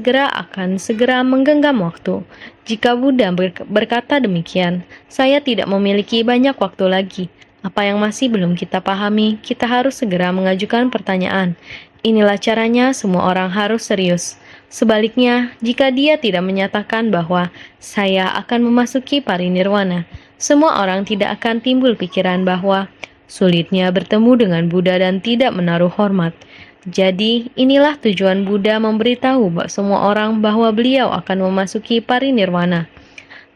segera menggenggam waktu. Jika Buddha berkata demikian, saya tidak memiliki banyak waktu lagi. Apa yang masih belum kita pahami, kita harus segera mengajukan pertanyaan. Inilah caranya semua orang harus serius. Sebaliknya, jika dia tidak menyatakan bahwa saya akan memasuki parinirwana, semua orang tidak akan timbul pikiran bahwa sulitnya bertemu dengan Buddha dan tidak menaruh hormat. Jadi, inilah tujuan Buddha memberitahu semua orang bahwa beliau akan memasuki parinirwana.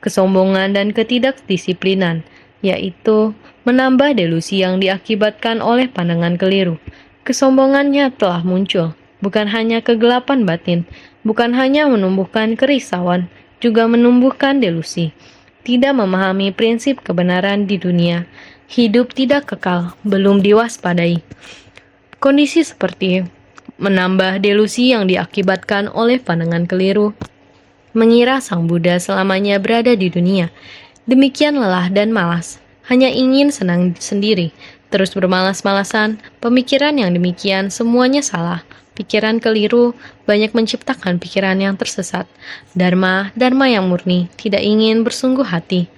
Kesombongan dan ketidakdisiplinan, yaitu menambah delusi yang diakibatkan oleh pandangan keliru. Kesombongannya telah muncul, bukan hanya kegelapan batin, bukan hanya menumbuhkan kerisauan, juga menumbuhkan delusi. Tidak memahami prinsip kebenaran di dunia, hidup tidak kekal, belum diwaspadai. Kondisi seperti menambah delusi yang diakibatkan oleh pandangan keliru, mengira Sang Buddha selamanya berada di dunia. Demikian lelah dan malas, hanya ingin senang sendiri, terus bermalas-malasan. Pemikiran yang demikian semuanya salah. Pikiran keliru banyak menciptakan pikiran yang tersesat. Dharma yang murni, tidak ingin bersungguh hati.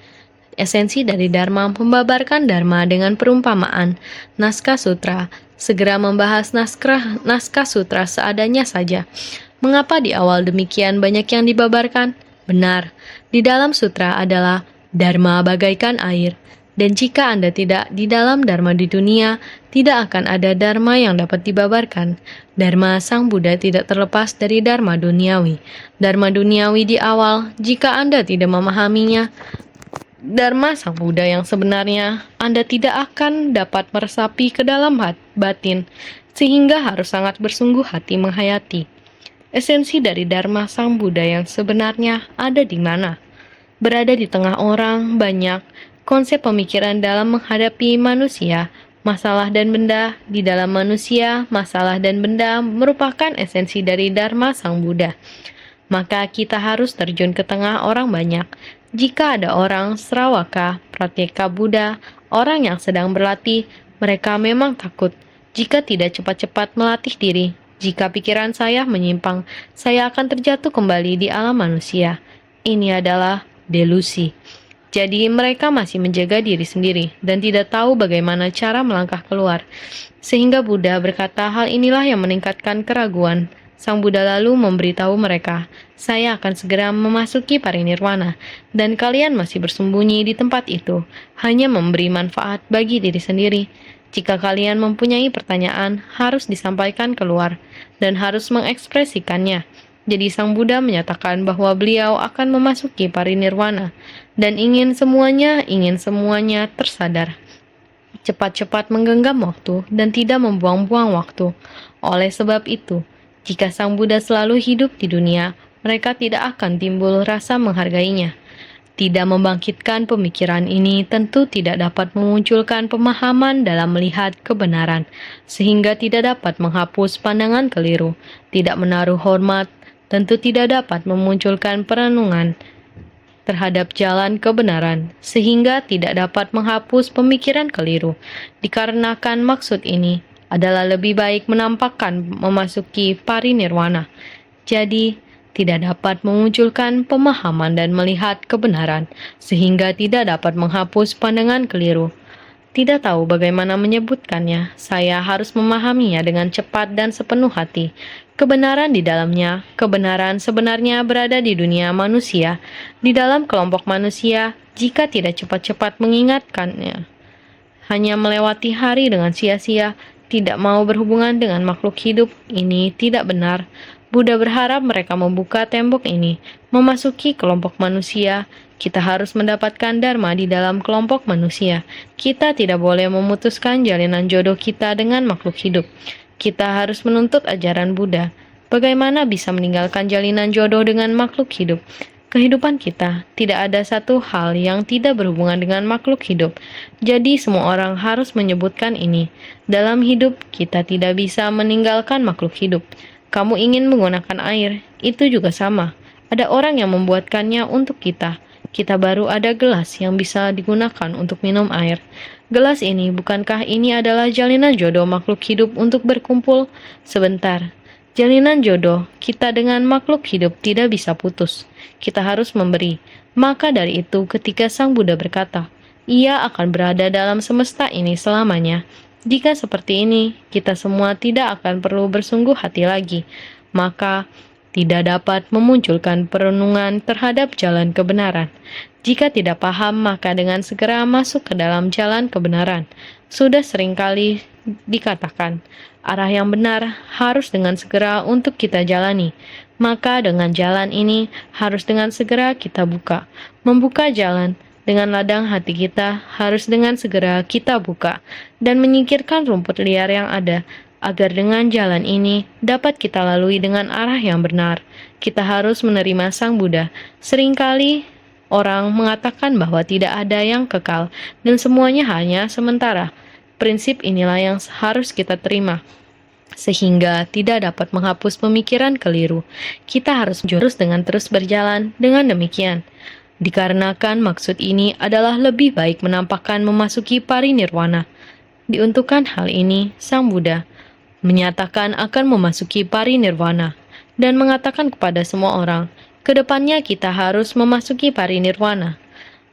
Esensi dari Dharma membabarkan Dharma dengan perumpamaan. Naskah sutra, segera membahas naskah sutra seadanya saja. Mengapa di awal demikian banyak yang dibabarkan? Benar, di dalam sutra adalah Dharma bagaikan air. Dan jika Anda tidak di dalam Dharma di dunia, tidak akan ada Dharma yang dapat dibabarkan. Dharma Sang Buddha tidak terlepas dari Dharma duniawi. Dharma duniawi di awal, jika Anda tidak memahaminya, Dharma Sang Buddha yang sebenarnya, Anda tidak akan dapat meresapi ke dalam batin, sehingga harus sangat bersungguh hati menghayati. Esensi dari Dharma Sang Buddha yang sebenarnya ada di mana? Berada di tengah orang banyak. Konsep pemikiran dalam menghadapi manusia, masalah dan benda. Di dalam manusia, masalah dan benda merupakan esensi dari Dharma Sang Buddha. Maka kita harus terjun ke tengah orang banyak. Jika ada orang Sravaka, Pratyeka Buddha, orang yang sedang berlatih, mereka memang takut. Jika tidak cepat-cepat melatih diri, jika pikiran saya menyimpang, saya akan terjatuh kembali di alam manusia. Ini adalah delusi. Jadi mereka masih menjaga diri sendiri dan tidak tahu bagaimana cara melangkah keluar. Sehingga Buddha berkata hal inilah yang meningkatkan keraguan. Sang Buddha lalu memberitahu mereka, saya akan segera memasuki parinirwana dan kalian masih bersembunyi di tempat itu, hanya memberi manfaat bagi diri sendiri. Jika kalian mempunyai pertanyaan, harus disampaikan keluar dan harus mengekspresikannya. Jadi Sang Buddha menyatakan bahwa beliau akan memasuki parinirwana dan ingin semuanya tersadar. Cepat-cepat menggenggam waktu dan tidak membuang-buang waktu. Oleh sebab itu, jika Sang Buddha selalu hidup di dunia, mereka tidak akan timbul rasa menghargainya. Tidak membangkitkan pemikiran ini tentu tidak dapat memunculkan pemahaman dalam melihat kebenaran, sehingga tidak dapat menghapus pandangan keliru, tidak menaruh hormat, tentu tidak dapat memunculkan perenungan terhadap jalan kebenaran, sehingga tidak dapat menghapus pemikiran keliru. Dikarenakan maksud ini adalah lebih baik menampakkan memasuki parinirwana. Jadi, tidak dapat memunculkan pemahaman dan melihat kebenaran, sehingga tidak dapat menghapus pandangan keliru. Tidak tahu bagaimana menyebutkannya, saya harus memahaminya dengan cepat dan sepenuh hati. Kebenaran di dalamnya, kebenaran sebenarnya berada di dunia manusia, di dalam kelompok manusia, jika tidak cepat-cepat mengingatkannya. Hanya melewati hari dengan sia-sia, tidak mau berhubungan dengan makhluk hidup, ini tidak benar. Buddha berharap mereka membuka tembok ini, memasuki kelompok manusia. Kita harus mendapatkan Dharma di dalam kelompok manusia. Kita tidak boleh memutuskan jalinan jodoh kita dengan makhluk hidup. Kita harus menuntut ajaran Buddha. Bagaimana bisa meninggalkan jalinan jodoh dengan makhluk hidup? Kehidupan kita tidak ada satu hal yang tidak berhubungan dengan makhluk hidup. Jadi semua orang harus menyebutkan ini. Dalam hidup, kita tidak bisa meninggalkan makhluk hidup. Kamu ingin menggunakan air, itu juga sama. Ada orang yang membuatkannya untuk kita. kita baru ada gelas yang bisa digunakan untuk minum air. Gelas ini, bukankah ini adalah jalinan jodoh makhluk hidup untuk berkumpul? Sebentar, jalinan jodoh kita dengan makhluk hidup tidak bisa putus. Kita harus memberi. Maka dari itu ketika Sang Buddha berkata, ia akan berada dalam semesta ini selamanya. Jika seperti ini, kita semua tidak akan perlu bersungguh hati lagi. Maka tidak dapat memunculkan perenungan terhadap jalan kebenaran. Jika tidak paham, maka dengan segera masuk ke dalam jalan kebenaran. Sudah seringkali dikatakan, arah yang benar harus dengan segera untuk kita jalani. Maka dengan jalan ini harus dengan segera kita buka. Membuka jalan dengan ladang hati kita harus dengan segera kita buka dan menyingkirkan rumput liar yang ada, agar dengan jalan ini dapat kita lalui dengan arah yang benar. Kita harus menerima Sang Buddha. Seringkali orang mengatakan bahwa tidak ada yang kekal dan semuanya hanya sementara. Prinsip inilah yang harus kita terima, sehingga tidak dapat menghapus pemikiran keliru. Kita harus dengan terus berjalan dengan demikian. Dikarenakan maksud ini adalah lebih baik menampakkan memasuki parinirwana. Diuntukkan hal ini, Sang Buddha menyatakan akan memasuki parinirwana dan mengatakan kepada semua orang, kedepannya kita harus memasuki parinirwana.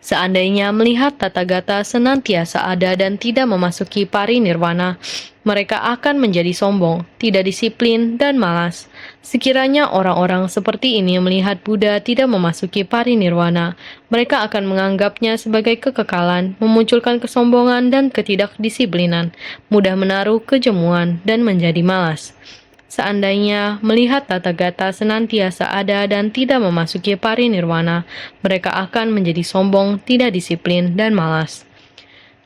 Seandainya melihat Tathagata senantiasa ada dan tidak memasuki parinirwana, mereka akan menjadi sombong, tidak disiplin, dan malas. Sekiranya orang-orang seperti ini melihat Buddha tidak memasuki parinirwana, mereka akan menganggapnya sebagai kekekalan, memunculkan kesombongan dan ketidakdisiplinan, mudah menaruh kejemuan, dan menjadi malas. Seandainya melihat Tathagata senantiasa ada dan tidak memasuki parinirwana, mereka akan menjadi sombong, tidak disiplin, dan malas.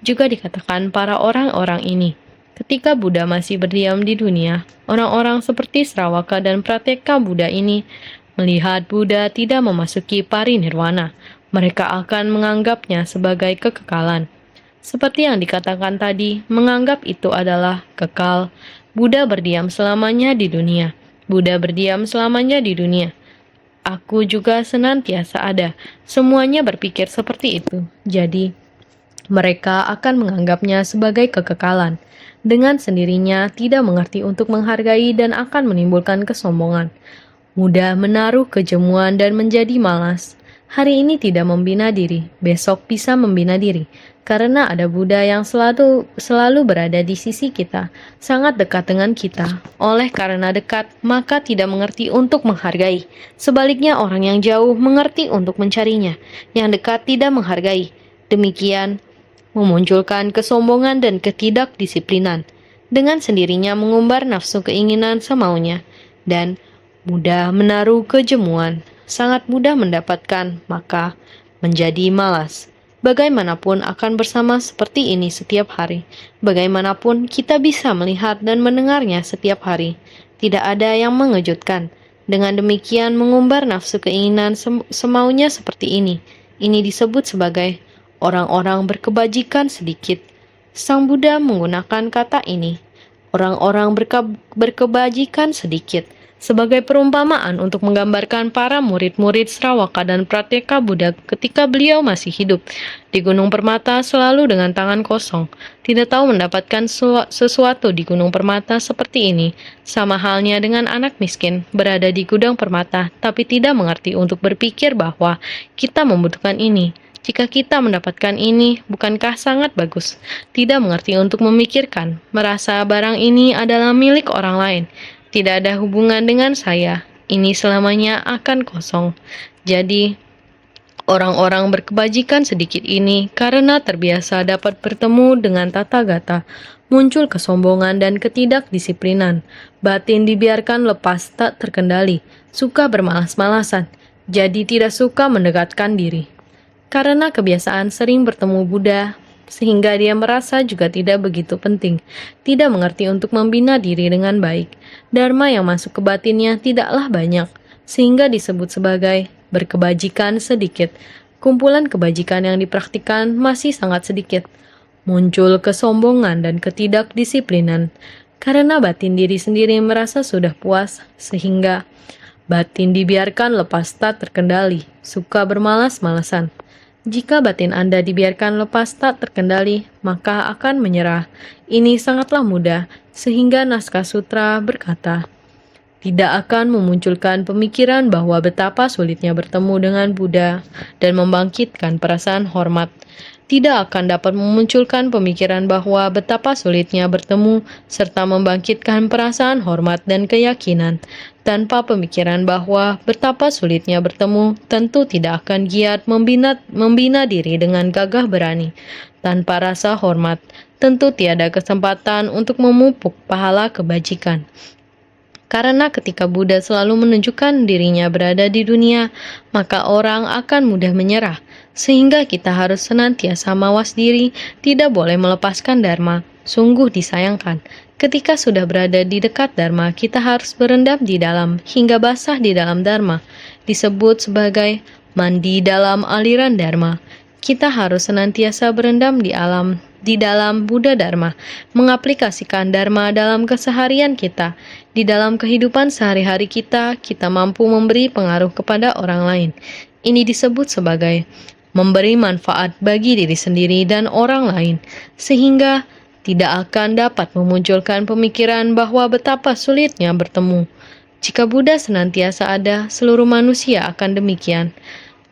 Juga dikatakan para orang-orang ini, ketika Buddha masih berdiam di dunia, orang-orang seperti Sravaka dan Pratyeka Buddha ini melihat Buddha tidak memasuki parinirwana, mereka akan menganggapnya sebagai kekekalan. Seperti yang dikatakan tadi, menganggap itu adalah kekal. Buddha berdiam selamanya di dunia. Buddha berdiam selamanya di dunia. Aku juga senantiasa ada. Semuanya berpikir seperti itu. Jadi, mereka akan menganggapnya sebagai kekekalan. Dengan sendirinya tidak mengerti untuk menghargai dan akan menimbulkan kesombongan. Mudah menaruh kejemuan dan menjadi malas. Hari ini tidak membina diri, besok bisa membina diri. Karena ada Buddha yang selalu berada di sisi kita, sangat dekat dengan kita. Oleh karena dekat, maka tidak mengerti untuk menghargai. Sebaliknya orang yang jauh mengerti untuk mencarinya. Yang dekat tidak menghargai. Demikian memunculkan kesombongan dan ketidakdisiplinan. Dengan sendirinya mengumbar nafsu keinginan semaunya. Dan mudah menaruh kejemuan. Sangat mudah mendapatkan, maka menjadi malas. Bagaimanapun akan bersama seperti ini setiap hari. Bagaimanapun kita bisa melihat dan mendengarnya setiap hari. Tidak ada yang mengejutkan. Dengan demikian mengumbar nafsu keinginan semaunya seperti ini. Ini disebut sebagai orang-orang berkebajikan sedikit. Sang Buddha menggunakan kata ini, orang-orang berkebajikan sedikit, sebagai perumpamaan untuk menggambarkan para murid-murid Sravaka dan Pratyeka Buddha ketika beliau masih hidup di Gunung Permata selalu dengan tangan kosong, tidak tahu mendapatkan sesuatu di Gunung Permata seperti ini, sama halnya dengan anak miskin berada di gudang permata tapi tidak mengerti untuk berpikir bahwa kita membutuhkan ini. Jika kita mendapatkan ini, bukankah sangat bagus? Tidak mengerti untuk memikirkan, merasa barang ini adalah milik orang lain. Tidak ada hubungan dengan saya, ini selamanya akan kosong. Jadi, orang-orang berkebajikan sedikit ini karena terbiasa dapat bertemu dengan Tathagata, muncul kesombongan dan ketidakdisiplinan. Batin dibiarkan lepas tak terkendali, suka bermalas-malasan, jadi tidak suka mendekatkan diri. Karena kebiasaan sering bertemu Buddha, sehingga dia merasa juga tidak begitu penting, tidak mengerti untuk membina diri dengan baik. Dharma yang masuk ke batinnya tidaklah banyak, sehingga disebut sebagai berkebajikan sedikit. Kumpulan kebajikan yang dipraktikkan masih sangat sedikit. Muncul kesombongan dan ketidakdisiplinan, karena batin diri sendiri merasa sudah puas, sehingga batin dibiarkan lepas tak terkendali, suka bermalas-malasan. Jika batin Anda dibiarkan lepas tak terkendali, maka akan menyerah. Ini sangatlah mudah, sehingga naskah sutra berkata, tidak akan memunculkan pemikiran bahwa betapa sulitnya bertemu dengan Buddha dan membangkitkan perasaan hormat. Tidak akan dapat memunculkan pemikiran bahwa betapa sulitnya bertemu serta membangkitkan perasaan hormat dan keyakinan. Tanpa pemikiran bahwa betapa sulitnya bertemu, tentu tidak akan giat membina diri dengan gagah berani. Tanpa rasa hormat, tentu tiada kesempatan untuk memupuk pahala kebajikan. Karena ketika Buddha selalu menunjukkan dirinya berada di dunia, maka orang akan mudah menyerah. Sehingga kita harus senantiasa mawas diri, tidak boleh melepaskan Dharma. Sungguh disayangkan. Ketika sudah berada di dekat Dharma, kita harus berendam di dalam, hingga basah di dalam Dharma. Disebut sebagai mandi dalam aliran Dharma. Kita harus senantiasa berendam di dalam Buddha Dharma, mengaplikasikan Dharma dalam keseharian kita. Di dalam kehidupan sehari-hari kita mampu memberi pengaruh kepada orang lain. Ini disebut sebagai memberi manfaat bagi diri sendiri dan orang lain, sehingga tidak akan dapat memunculkan pemikiran bahwa betapa sulitnya bertemu. Jika Buddha senantiasa ada, seluruh manusia akan demikian,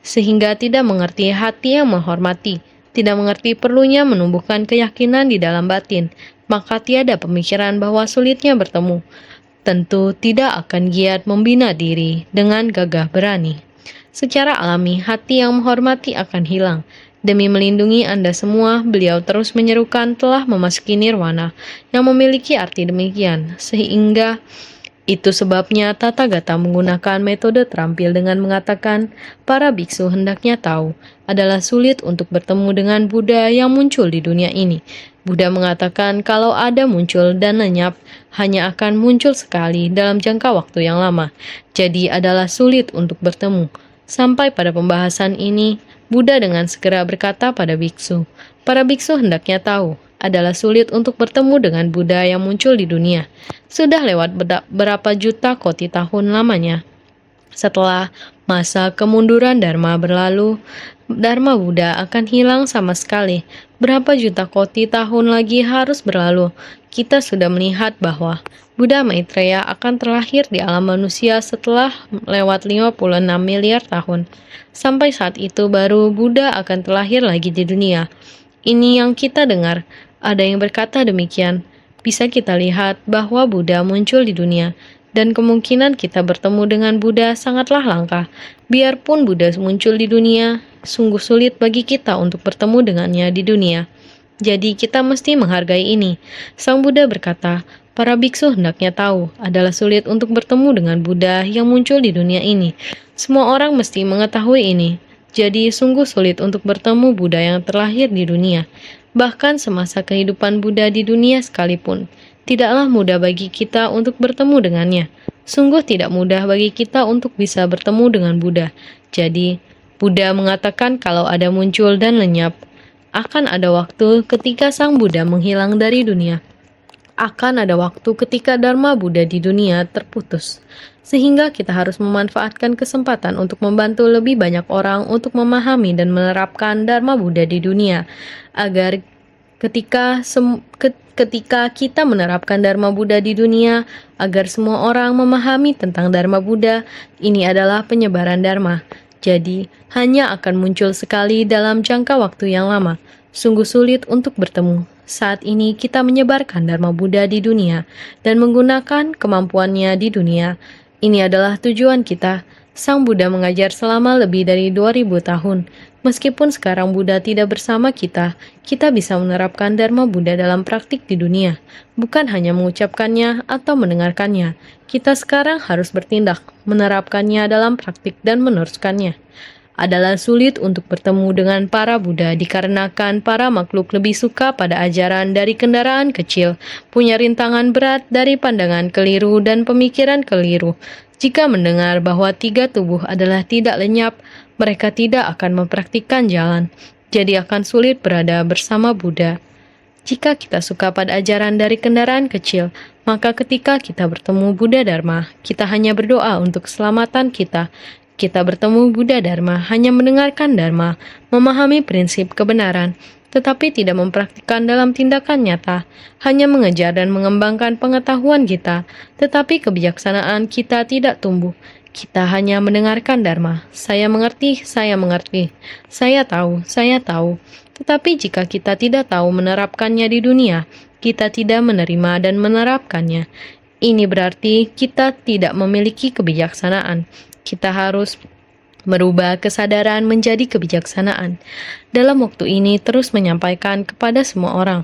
sehingga tidak mengerti hati yang menghormati, tidak mengerti perlunya menumbuhkan keyakinan di dalam batin, maka tiada pemikiran bahwa sulitnya bertemu. Tentu tidak akan giat membina diri dengan gagah berani. Secara alami, hati yang menghormati akan hilang. Demi melindungi Anda semua, beliau terus menyerukan telah memasuki nirwana, yang memiliki arti demikian, sehingga itu sebabnya Tathagata menggunakan metode terampil dengan mengatakan, para biksu hendaknya tahu, adalah sulit untuk bertemu dengan Buddha yang muncul di dunia ini. Buddha mengatakan kalau ada muncul dan lenyap, hanya akan muncul sekali dalam jangka waktu yang lama. Jadi adalah sulit untuk bertemu. Sampai pada pembahasan ini, Buddha dengan segera berkata pada biksu, para biksu hendaknya tahu, adalah sulit untuk bertemu dengan Buddha yang muncul di dunia. Sudah lewat berapa juta koti tahun lamanya. Setelah masa kemunduran Dharma berlalu, Dharma Buddha akan hilang sama sekali. Berapa juta koti tahun lagi harus berlalu. Kita sudah melihat bahwa Buddha Maitreya akan terlahir di alam manusia setelah lewat 56 miliar tahun. Sampai saat itu baru Buddha akan terlahir lagi di dunia. Ini yang kita dengar. Ada yang berkata demikian. Bisa kita lihat bahwa Buddha muncul di dunia, dan kemungkinan kita bertemu dengan Buddha sangatlah langka. Biarpun Buddha muncul di dunia, sungguh sulit bagi kita untuk bertemu dengannya di dunia. Jadi kita mesti menghargai ini. Sang Buddha berkata, para biksu hendaknya tahu, adalah sulit untuk bertemu dengan Buddha yang muncul di dunia ini. Semua orang mesti mengetahui ini. Jadi sungguh sulit untuk bertemu Buddha yang terlahir di dunia. Bahkan semasa kehidupan Buddha di dunia sekalipun, tidaklah mudah bagi kita untuk bertemu dengannya. Sungguh tidak mudah bagi kita untuk bisa bertemu dengan Buddha. Jadi, Buddha mengatakan kalau ada muncul dan lenyap, akan ada waktu ketika Sang Buddha menghilang dari dunia. Akan ada waktu ketika Dharma Buddha di dunia terputus. Sehingga kita harus memanfaatkan kesempatan untuk membantu lebih banyak orang untuk memahami dan menerapkan Dharma Buddha di dunia, agar ketika kita menerapkan Dharma Buddha di dunia, agar semua orang memahami tentang Dharma Buddha, ini adalah penyebaran Dharma. Jadi, hanya akan muncul sekali dalam jangka waktu yang lama. Sungguh sulit untuk bertemu. Saat ini kita menyebarkan Dharma Buddha di dunia dan menggunakan kemampuannya di dunia. Ini adalah tujuan kita. Sang Buddha mengajar selama lebih dari 2000 tahun. Meskipun sekarang Buddha tidak bersama kita bisa menerapkan Dharma Buddha dalam praktik di dunia. Bukan hanya mengucapkannya atau mendengarkannya. Kita sekarang harus bertindak, menerapkannya dalam praktik dan meneruskannya. Adalah sulit untuk bertemu dengan para Buddha dikarenakan para makhluk lebih suka pada ajaran dari kendaraan kecil, punya rintangan berat dari pandangan keliru dan pemikiran keliru. Jika mendengar bahwa 3 tubuh adalah tidak lenyap, mereka tidak akan mempraktikkan jalan, jadi akan sulit berada bersama Buddha. Jika kita suka pada ajaran dari kendaraan kecil, maka ketika kita bertemu Buddha Dharma, kita hanya berdoa untuk keselamatan kita. Kita bertemu Buddha Dharma hanya mendengarkan Dharma, memahami prinsip kebenaran, tetapi tidak mempraktikkan dalam tindakan nyata, hanya mengejar dan mengembangkan pengetahuan kita, tetapi kebijaksanaan kita tidak tumbuh. Kita hanya mendengarkan Dharma. Saya mengerti, saya mengerti. Saya tahu, saya tahu. Tetapi jika kita tidak tahu menerapkannya di dunia, kita tidak menerima dan menerapkannya. Ini berarti kita tidak memiliki kebijaksanaan. Kita harus merubah kesadaran menjadi kebijaksanaan. Dalam waktu ini terus menyampaikan kepada semua orang,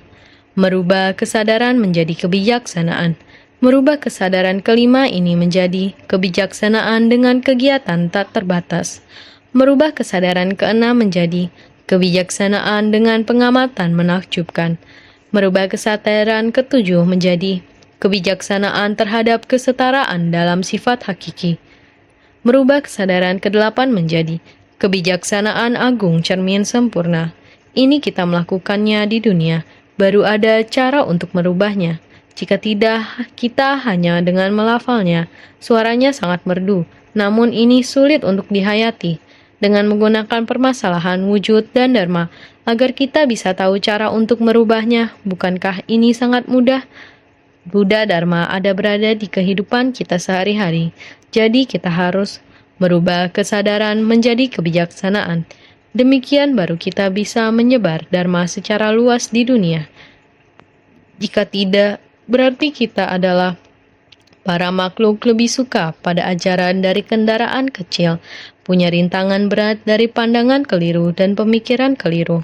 merubah kesadaran menjadi kebijaksanaan. Merubah kesadaran kelima ini menjadi kebijaksanaan dengan kegiatan tak terbatas. Merubah kesadaran keenam menjadi kebijaksanaan dengan pengamatan menakjubkan. Merubah kesadaran ketujuh menjadi kebijaksanaan terhadap kesetaraan dalam sifat hakiki. Merubah kesadaran kedelapan menjadi kebijaksanaan agung cermin sempurna. Ini kita melakukannya di dunia, baru ada cara untuk merubahnya. Jika tidak, kita hanya dengan melafalnya. Suaranya sangat merdu, namun ini sulit untuk dihayati. Dengan menggunakan permasalahan wujud dan dharma, agar kita bisa tahu cara untuk merubahnya, bukankah ini sangat mudah? Buddha Dharma ada berada di kehidupan kita sehari-hari, jadi kita harus merubah kesadaran menjadi kebijaksanaan. Demikian baru kita bisa menyebar Dharma secara luas di dunia. Jika tidak, berarti kita adalah para makhluk lebih suka pada ajaran dari kendaraan kecil, punya rintangan berat dari pandangan keliru dan pemikiran keliru.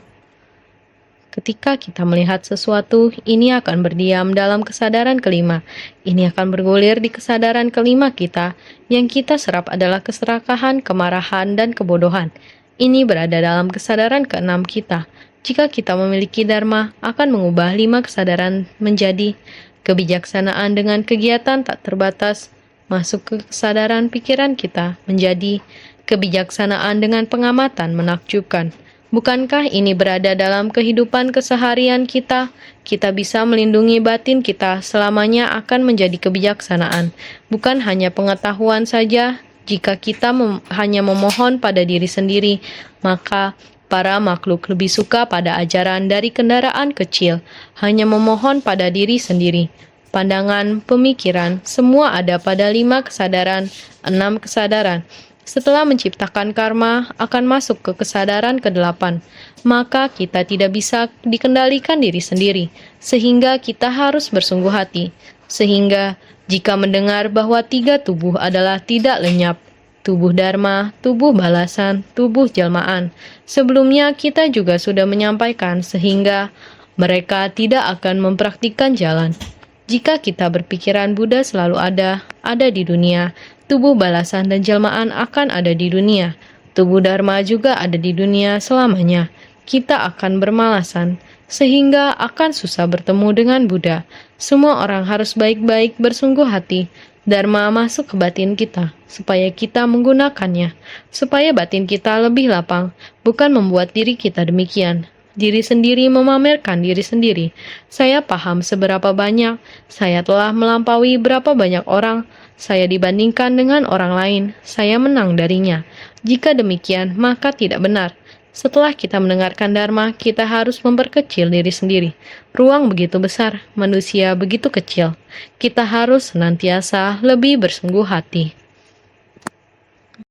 Ketika kita melihat sesuatu, ini akan berdiam dalam kesadaran kelima. Ini akan bergulir di kesadaran kelima kita. Yang kita serap adalah keserakahan, kemarahan, dan kebodohan. Ini berada dalam kesadaran keenam kita. Jika kita memiliki Dharma, akan mengubah lima kesadaran menjadi kebijaksanaan dengan kegiatan tak terbatas, masuk ke kesadaran pikiran kita menjadi kebijaksanaan dengan pengamatan menakjubkan. Bukankah ini berada dalam kehidupan keseharian kita? Kita bisa melindungi batin kita selamanya akan menjadi kebijaksanaan. Bukan hanya pengetahuan saja, jika kita hanya memohon pada diri sendiri, maka para makhluk lebih suka pada ajaran dari kendaraan kecil, hanya memohon pada diri sendiri. Pandangan, pemikiran, semua ada pada 5 kesadaran, 6 kesadaran. Setelah menciptakan karma, akan masuk ke kesadaran ke-8. Maka kita tidak bisa dikendalikan diri sendiri, sehingga kita harus bersungguh hati. Sehingga jika mendengar bahwa 3 tubuh adalah tidak lenyap, tubuh dharma, tubuh balasan, tubuh jelmaan. Sebelumnya kita juga sudah menyampaikan sehingga mereka tidak akan mempraktikkan jalan. Jika kita berpikiran Buddha selalu ada di dunia, tubuh balasan dan jelmaan akan ada di dunia. Tubuh dharma juga ada di dunia selamanya. Kita akan bermalasan, sehingga akan susah bertemu dengan Buddha. Semua orang harus baik-baik bersungguh hati. Dharma masuk ke batin kita, supaya kita menggunakannya, supaya batin kita lebih lapang, bukan membuat diri kita demikian. Diri sendiri memamerkan diri sendiri. Saya paham seberapa banyak, saya telah melampaui berapa banyak orang, saya dibandingkan dengan orang lain, saya menang darinya. Jika demikian, maka tidak benar. Setelah kita mendengarkan Dharma, kita harus memperkecil diri sendiri. Ruang begitu besar, manusia begitu kecil. Kita harus senantiasa lebih bersungguh hati.